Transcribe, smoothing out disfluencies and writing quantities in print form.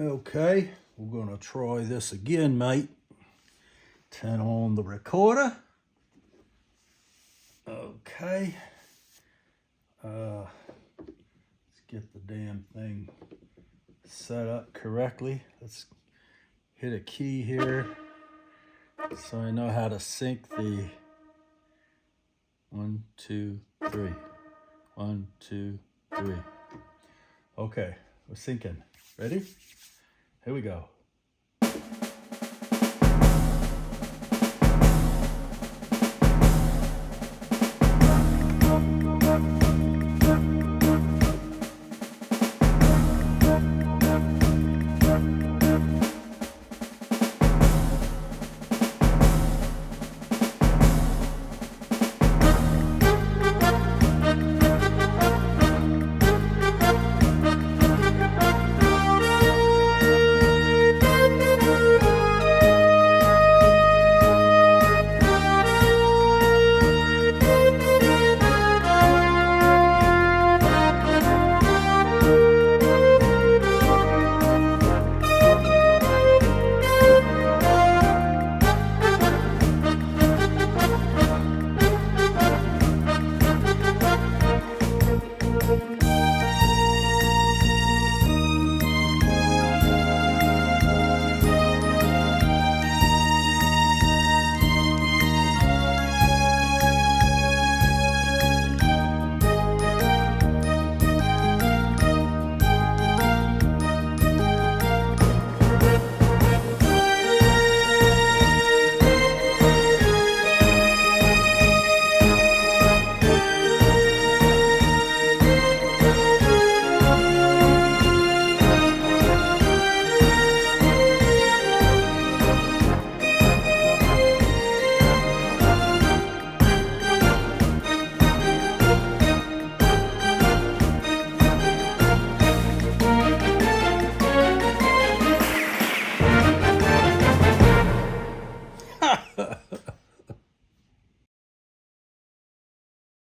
Okay, we're gonna try this again, mate. Turn on the recorder. Okay. Let's get the damn thing set up correctly. Let's hit a key here so I know how to sync the 1, 2, 3. 1, 2, 3. Okay, we're syncing. Ready? Here we go.